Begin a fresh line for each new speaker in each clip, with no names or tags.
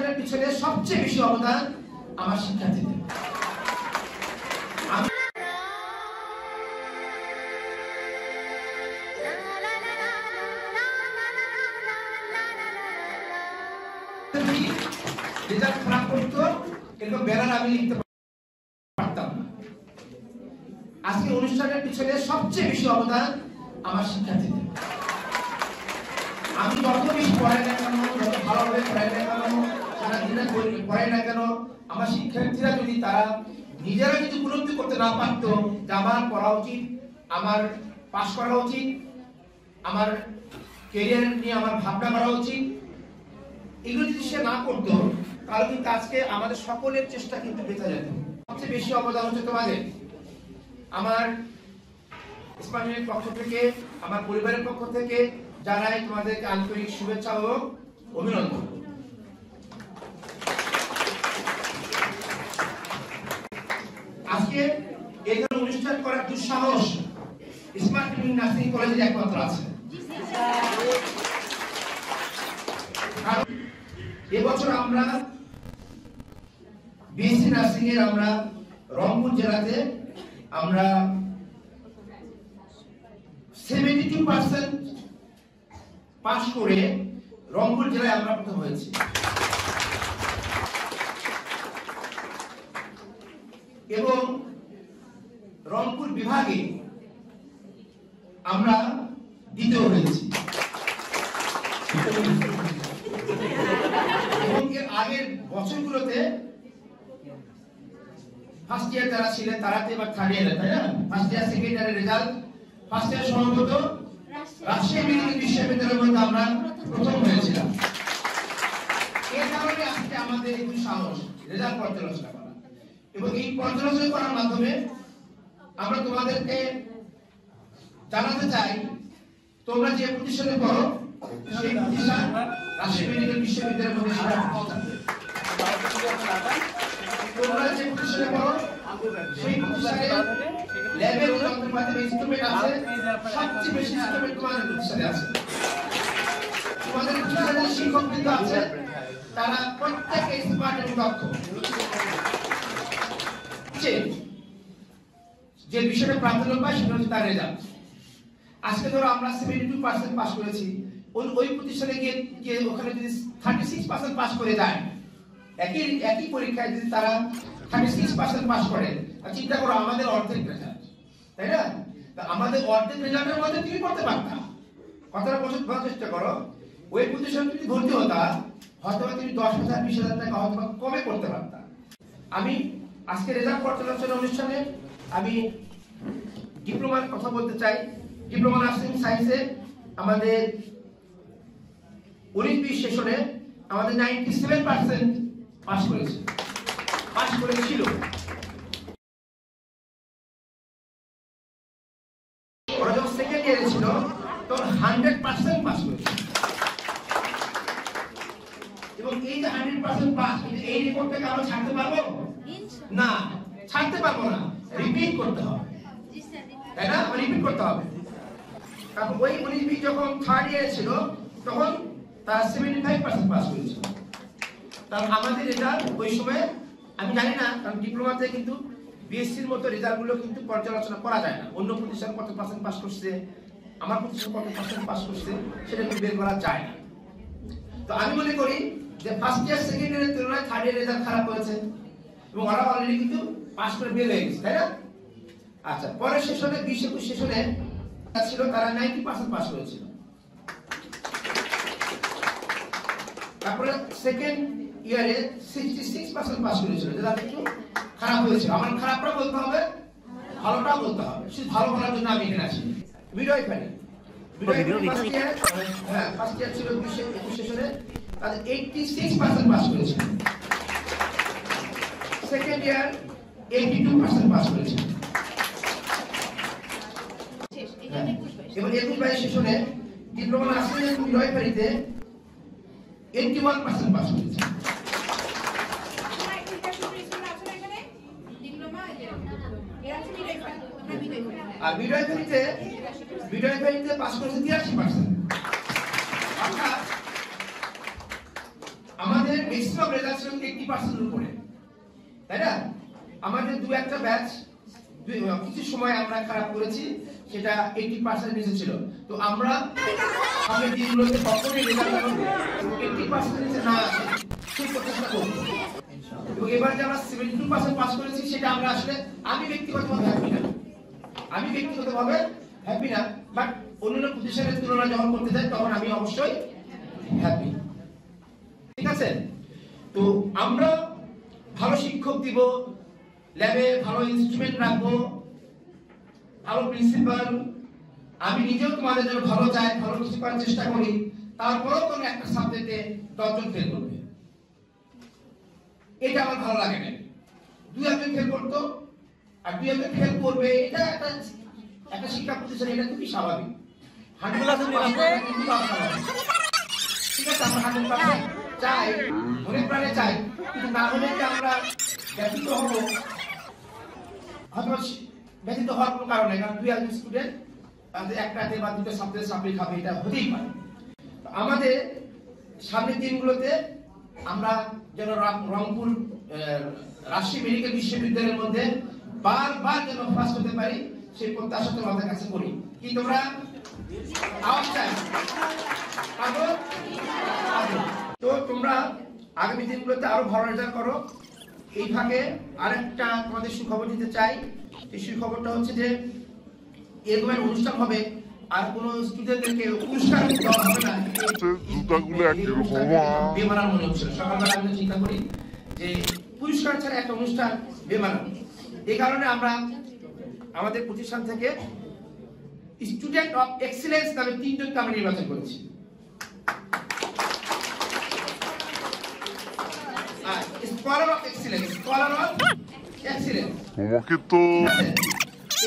অনুষ্ঠানের পিছনে সবচেয়ে বেশি অবদান আমার শিক্ষার্থীদের। রেজাল্ট খারাপ করতো এরকম ব্যানার আমি লিখতে পারতাম না। আজকে অনুষ্ঠানের পিছনে সবচেয়ে বেশি অবদান আমার শিক্ষার্থীদের। আমি যত বেশি পড়াই না কেন, যত ভালোভাবে পড়াই না কেন, সারাদিনে পড়াই না কেন, আমার শিক্ষার্থীরা যদি তারা নিজেরা যদি উপলব্ধি করতে না পারত যে আমার পড়া উচিত, আমার পাস করা উচিত, আমার ক্যারিয়ার নিয়ে আমার ভাবনা করা উচিত, এগুলো যদি সে না করতো তাহলে কিন্তু আজকে আমাদের সকলের চেষ্টা কিন্তু বেঁচে যেত। সবচেয়ে বেশি অবদান হচ্ছে তোমাদের। আমার ইসলামের পক্ষ থেকে, আমার পরিবারের পক্ষ থেকে জানাই তোমাদেরকে আন্তরিক শুভেচ্ছা ও অভিনন্দন। আজকে এই ধরনের অনুষ্ঠান করার দুঃসাহস স্মার্ট নার্সিং কলেজের একমাত্র আছে। এবছর আমরা বিএসসি নার্সিং এর আমরা রংপুর জেলাতে আমরা 72% পাস করে রংপুর জেলায় আমরা প্রথম হয়েছি। এবং রংপুর বিভাগে আমরা দ্বিতীয় হয়েছি। এবং এর আগের বছরগুলোতে ফার্স্ট ইয়ার যারা ছিলেন তারা তো এবার থার্ড ইয়ারে, তাই না? ফার্স্ট ইয়ার সেকেন্ড ইয়ারের রেজাল্ট, ফার্স্ট ইয়ার সম্ভবত রাজশাহী মেডিকেল বিশ্ববিদ্যালয়ের মধ্যে আমরা প্রথম হয়েছিলাম। এর কারণে আজকে আমাদের একটু সাহস রেজাল্ট পর্যালোচনা করা, এবং এই পর্যালোচনা করার মাধ্যমে আমরা তোমাদেরকে জানাতে চাই তোমরা যে প্রতিষ্ঠানে পড়ো সেই প্রতিষ্ঠান রাজশাহী মেডিকেল বিশ্ববিদ্যালয়ের মধ্যে সেটা থাকবে। তোমরা যে প্রতিষ্ঠানে পড়ো সেই প্রতিষ্ঠানে ল্যাবের যন্ত্রপাতির ইনস্ট্রুমেন্ট আছে, সবচেয়ে বেশি ইনস্ট্রুমেন্ট তোমাদের প্রতিষ্ঠানে আছে। তোমাদের প্রতিষ্ঠানে শিক্ষকবৃন্দ আছে, তারা প্রত্যেকে এক্সপার্ট এবং দক্ষ। যে বিষয়টা প্রাধান্য পায় সেটা হচ্ছে তার রেজাল্ট। আজকে ধরো আমরা 72% পাস করেছি, ওই প্রতিষ্ঠানে গিয়ে ওখানে যদি 36% পাস করে যায়, একই পরীক্ষায় যদি তারা 36% পাস করে, চিন্তা করো আমাদের অর্ধেক রেজাল্ট, তাই না? আমাদের অর্ধেক রেজাল্টের মধ্যে তুমি করতে পারতা। কথাটা বোঝার চেষ্টা করো, ওই প্রতিষ্ঠানে তুমি ভর্তি হতা, হয়তো তুমি 10,000 20,000 টাকা হয়তো কমে করতে পারতা। আমি আজকে রেজাল্ট পর্যালোচনা অনুষ্ঠানে আমি ডিপ্লোমার কথা বলতে চাই। ডিপ্লোমা নার্সিং সায়েন্সে আমাদের 19-20 সেশনে আমাদের 97% পাস করেছিল। ওরা যখন সেকেন্ড ইয়ারে ছিল তখন 100% পাস করেছিল। এবং এই যে 100% পাস, এই রেকর্ডটাকে আমরা ছাড়তে পারবো না, ছাড়তে পারবো না, রিপিট করতে হবে, তাই না? রিপিট করতে হবে। কারণ ওই 19-20 যখন থার্ড ইয়ারে ছিল তখন তার 75% পাস করেছিল। কারণ আমাদের রেজাল্ট ওই সময় আমি জানি না, কারণ ডিপ্লোমাতে কিন্তু বিএসসির মতো রেজাল্টগুলো কিন্তু পর্যালোচনা করা যায় না। অন্য প্রতিষ্ঠান কত পার্সেন্ট পাস করছে, আমার প্রতিষ্ঠান কত পার্সেন্ট পাস করছে, সেটা কিন্তু বের করা যায় না। তো আমি মনে করি যে ফার্স্ট ইয়ার সেকেন্ড ইয়ারের তুলনায় থার্ড ইয়ার রেজাল্ট খারাপ হয়েছে, এবং ওরা অলরেডি কিন্তু পাস করে বের হয়ে গেছে, তাই না? আচ্ছা, পরের সেশনে 20-21 সেশনে ছিল তারা 90% পাস করেছিল। তারপরে সেকেন্ড ইয়ারে 66% পাস করেছিল, যেটা একটু খারাপ হয়েছিল। আমার খারাপটা বলতে হবে, ভালোটাও বলতে হবে। শুধু ভালো বলার জন্য আমি এখানে আসি। ভিডিও ফাইনাল ফার্স্ট ইয়ার ছিল 20-21 সেশনে তাদের 86% পাস করেছিল। সেকেন্ড ইয়ার 82% পাস করেছিল। এবং 21-22 সেশনে ডিপ্লোমা নার্সিং এর মিডওয়াইফারিতে 81% পাস করেছে। আর মিডওয়াইফারিতে পাস করেছে 83%। অর্থাৎ আমাদের ম্যাক্সিমাম রেজাল্ট ছিল 80% উপরে, তাই না? আমাদের দু একটা ব্যাচ কিছু সময় আমরা খারাপ করেছি, সেটা 80% নিচে ছিল। তো আমরা আমাদের দিনগুলোতে কখনোই রেজাল্ট 80% নিচে না আসে সেই প্রচেষ্টা করব। এবং এবার যে আমরা 72% পাস করেছি, সেটা আমরা আসলে আমি ব্যক্তিগতভাবে হ্যাপি না, বাট অন্যান্য প্রতিষ্ঠানের তুলনায় যখন করতে যাই তখন আমি অবশ্যই হ্যাপি। ঠিক আছে? তো আমরা ভালো শিক্ষক দিব, ল্যাবে ভালো ইনস্ট্রুমেন্ট রাখবো, ভালো প্রিন্সিপাল, আমি নিজেও তোমাদের জন্য ভালো চাই, ভালো কিছু করার চেষ্টা করি। তারপরেও কোনো একটা সাবজেক্টে 10 জন ফেল করবে, এটা আমার ভালো লাগে না। 2 একজন ফেল করতো আর 2 একজন ফেল করবে, এটা একটা শিক্ষা প্রতিষ্ঠান, এটা খুবই স্বাভাবিক। 100% কিন্তু অস্বাভাবিক। ঠিক আছে, আমরা 100% চাই, মনে প্রাণে চাই, কিন্তু না হলে যে আমরা ব্যতীত হবো, হয়তো ব্যতীত হওয়ার কোনো কারণ নেই। কারণ 2 একজন স্টুডেন্ট একটাতে বা 2টা সাবজেক্ট সাপ্লি খাবে, এটা হতেই পারে। আমাদের সামনের দিনগুলোতে আমরা যেন রংপুর রাজশাহী মেডিকেল বিশ্ববিদ্যালয়ের মধ্যে বারবার যেন ফার্স্ট হতে পারি, সেই প্রত্যাশা তোমাদের কাছে করি। কি তোমরা আওয়াজ চাই? তো তোমরা আগামী দিনগুলোতে আরো ভালো রেজাল্ট করো। এই ভাগে আরেকটা তোমাদের সুখবর দিতে চাই। এই সুখবরটা হচ্ছে যে এরকম একটা অনুষ্ঠান হবে, আর কোন স্টুডেন্টদেরকে পুরস্কার দেওয়া হবে না। বেমানান মনে হচ্ছিল, সকালবেলা আমি চিন্তা করি যে পুরস্কার ছাড়া একটা অনুষ্ঠান বেমানান। এই কারণে আমরা আমাদের প্রতিষ্ঠান থেকে স্টুডেন্ট অফ এক্সিলেন্স নামে 3 জনকে আমরা নির্বাচন করেছি। স্কলার অফ এক্সিলেন্স,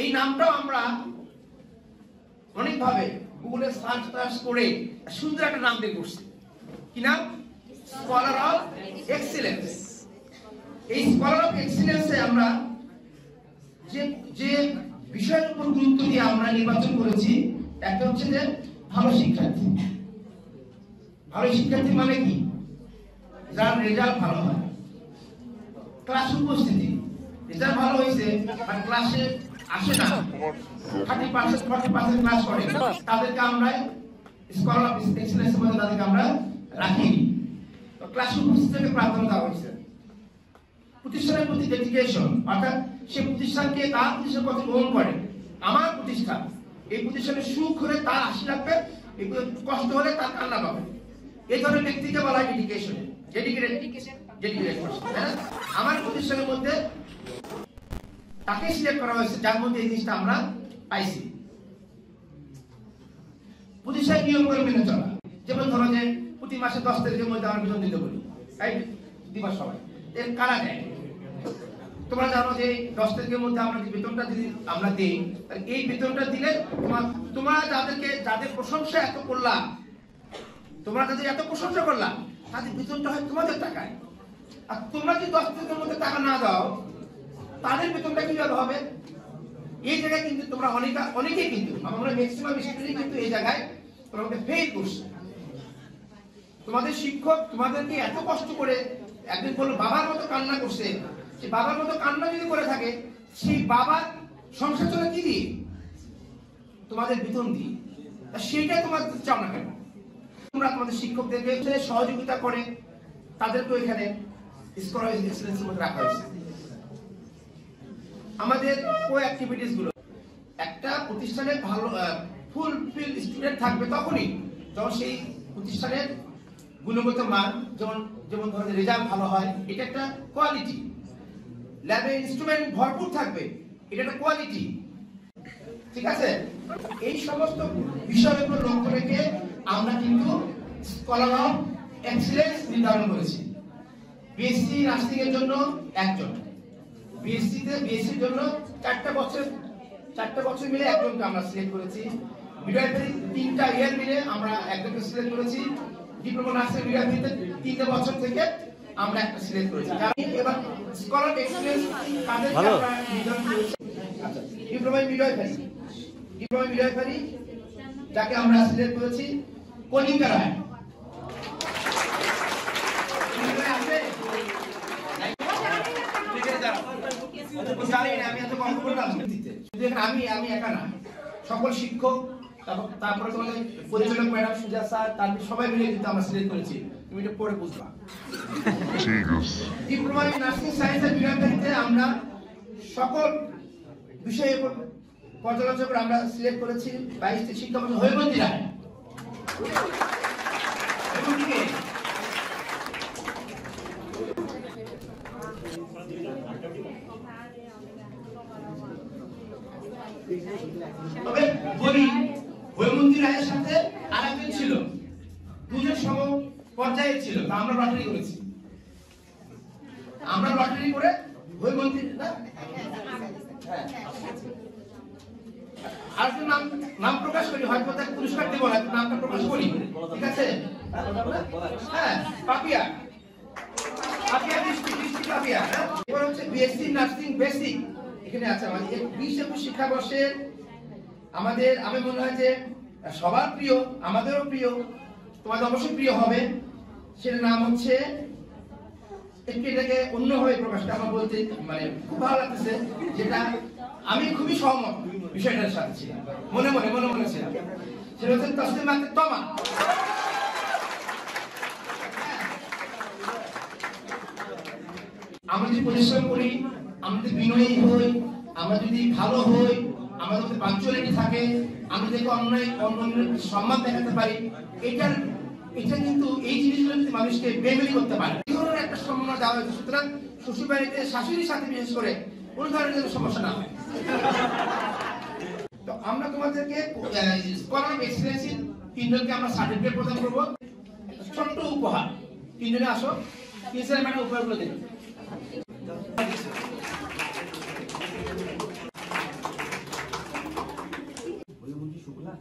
এই নামটাও আমরা অনেকভাবে গুগলে সার্চ করে সুন্দর একটা নাম বের করছি। কি নাম? Scholar of excellence. এই স্কলার অফ এক্সিলেন্সে আমরা যে বিষয়ের উপর গুরুত্ব দিয়ে আমরা নির্বাচন করেছি, একটা হচ্ছে যে ভালো শিক্ষার্থী। ভালো শিক্ষার্থী মানে কি? যার রেজাল্ট ভালো হয়, ক্লাস উপস্থিতি, রেজাল্ট ভালো হয়েছে আর ক্লাসে আসে না, 30% ক্লাস করে, তাদেরকে আমরা স্কলার অফ এক্সিলেন্সের মধ্যে তাদেরকে আমরা রাখিনি। তো ক্লাস উপস্থিতিকে প্রাধান্য দেওয়া হয়েছে। প্রতিষ্ঠানের প্রতি ডেডিকেশন, অর্থাৎ সে প্রতিষ্ঠানকে তার প্রতিষ্ঠান কত গ্রহণ করে, আমার প্রতিষ্ঠান, এই প্রতিষ্ঠানের সুখ হলে তার হাসি লাগবে, কষ্ট হলে তার কান্না পাবে। এই ধরনের ব্যক্তিকে বলা হয় ডেডিকেশন। আমার প্রতিষ্ঠানের মধ্যে তাকে সিলেক্ট করা হয়েছে যার মধ্যে এই জিনিসটা আমরা পাইছি। প্রতিষ্ঠানের নিয়ম করে মেনে চলা, যেমন ধরো যে প্রতি মাসে 10 তারিখের মধ্যে আমরা বেতন দিতে বলি, দিবস সবাই এর কারা দেয়। তোমরা জানো যে 10 তারিখের মধ্যে আমরা যে বেতনটা আমরা দিই, এই বেতনটা দিলে তোমরা যাদের প্রশংসা এত করলা, তোমরা যাদের এত প্রশংসা করলা, তাদের বেতনটা হয় তোমাদের টাকায়। আর তোমরা যদি 10 তারিখের মধ্যে টাকা না দাও, তাদের বেতনটা কিভাবে হবে? এই জায়গায় কিন্তু তোমরা অনেকেই কিন্তু আমরা ম্যাক্সিমাম স্টুডেন্ট কিন্তু এই জায়গায় তোমাকে ফেল করছে। তোমাদের শিক্ষক তোমাদেরকে এত কষ্ট করে, একদিন বললো বাবার মতো কান্না করছে, সে বাবার মতো কান্না যদি করে থাকে, সেই বাবার সংসার চলে কি দিয়ে? তোমাদের বেতন দিয়ে। সেইটা তোমার চাও না কেন? তোমরা তোমাদের শিক্ষকদেরকে সহযোগিতা করে তাদেরকে এখানে স্কলার অফ এক্সিলেন্সের মধ্যে রাখা হয়েছে। আমাদের কো অ্যাক্টিভিটিস গুলো, একটা প্রতিষ্ঠানের ভালো ফুলফিল স্টুডেন্ট থাকবে তখনই যখন সেই প্রতিষ্ঠানের গুণগত মান, যেমন ধরনের রেজাল্ট ভালো হয়, এটা একটা কোয়ালিটি। ল্যাবে ইনস্ট্রুমেন্ট ভরপুর থাকবে, এটা একটা কোয়ালিটি। ঠিক আছে? এই সমস্ত বিষয়ের উপর লক্ষ্য রেখে আমরা কিন্তু স্কলার অফ এক্সিলেন্স নির্ধারণ করেছি। বিএসসি নার্সিং এর জন্য 1 জন, বিএসসির জন্য 4টা বছর মিলে 1 জনকে আমরা সিলেক্ট করেছি। মিডওয়াইফারি 3টা ইয়ার মিলে আমরা 1 জনকে সিলেক্ট করেছি। ডিপ্লোমা নার্সিং মিডওয়াইফারিতে 3 বছর থেকে আমরা একটা সিলেক্ট করেছি। এবার স্কলার অফ এক্সিলেন্স কাদেরকে আমরা নির্ধারণ করেছি? আচ্ছা, ডিপ্লোমা মিডওয়াইফারি যাকে আমরা সিলেক্ট করেছি কনিকা রায়। অঙ্ক করলাম দিতে, শুধু এখানে আমি একা না, সকল শিক্ষক, তারপরে তোমাদের পরিচালক ম্যাডাম, সুজা স্যার, তারপর সবাই মিলে কিন্তু আমরা সিলেক্ট করেছি। তুমি এটা পরে বুঝবা। ঠিক আছে। ডিপ্লোমা ইন নার্সিং সায়েন্সের বিভাগটিতে আমরা সকল বিষয়ে পর্যালোচনা করে আমরা সিলেক্ট করেছি 22টি শিক্ষাবর্ষ হয়ে রায়। তবে বলি হৈমন্তী রায়ের সাথে আরেকজন ছিল, দুজন সম পর্যায়ে ছিল, তা আমরা লটারি করেছি। আমরা লটারি করে হৈমন্তী আরেকজন নাম প্রকাশ করি, হয়তো তাকে পুরস্কার দেবো না, নামটা প্রকাশ করি, ঠিক আছে? হ্যাঁ, পাপিয়া ডিস্ট্রিক্ট পাপিয়া। এবার হচ্ছে বিএসসি নার্সিং বেসিক, এখানে আছে আমাদের 20-21 শিক্ষাবর্ষের আমাদের, আমি মনে হয় যে সবার প্রিয়, আমাদেরও প্রিয়, তোমাদের অবশ্যই প্রিয় হবে, সেটার নাম হচ্ছে, একটু এটাকে অন্যভাবে প্রকাশটা আমার বলতে মানে খুব ভালো লাগতেছে, যেটা আমি খুবই সহমত বিষয়টার সাথে ছিলাম, মনে ছিলাম, সেটা হচ্ছে তাসলিমাতে তমা। আমরা যদি পরিশ্রম করি, আমরা যদি বিনয়ী হই, আমরা যদি ভালো হই, আমাদের মধ্যে পাঞ্চুয়ালিটি থাকে, আমরা যদি অন্যায় সম্মান দেখাতে পারি, এটা কিন্তু এই জিনিসগুলো যদি মানুষকে বেমেলি করতে পারে, এই ধরনের একটা সম্মান দেওয়া হয়েছে। সুতরাং শ্বশুর বাড়িতে শাশুড়ির সাথে বিশেষ করে কোনো ধরনের সমস্যা না হয়। তো আমরা তোমাদেরকে স্কলার এক্সেলেন্সি 3 জনকে আমরা সার্টিফিকেট প্রদান করবো, ছোট্ট উপহার। 3 জনে আসো, প্রিন্সিপাল ম্যাডাম উপহারগুলো দেবেন। শুক্লা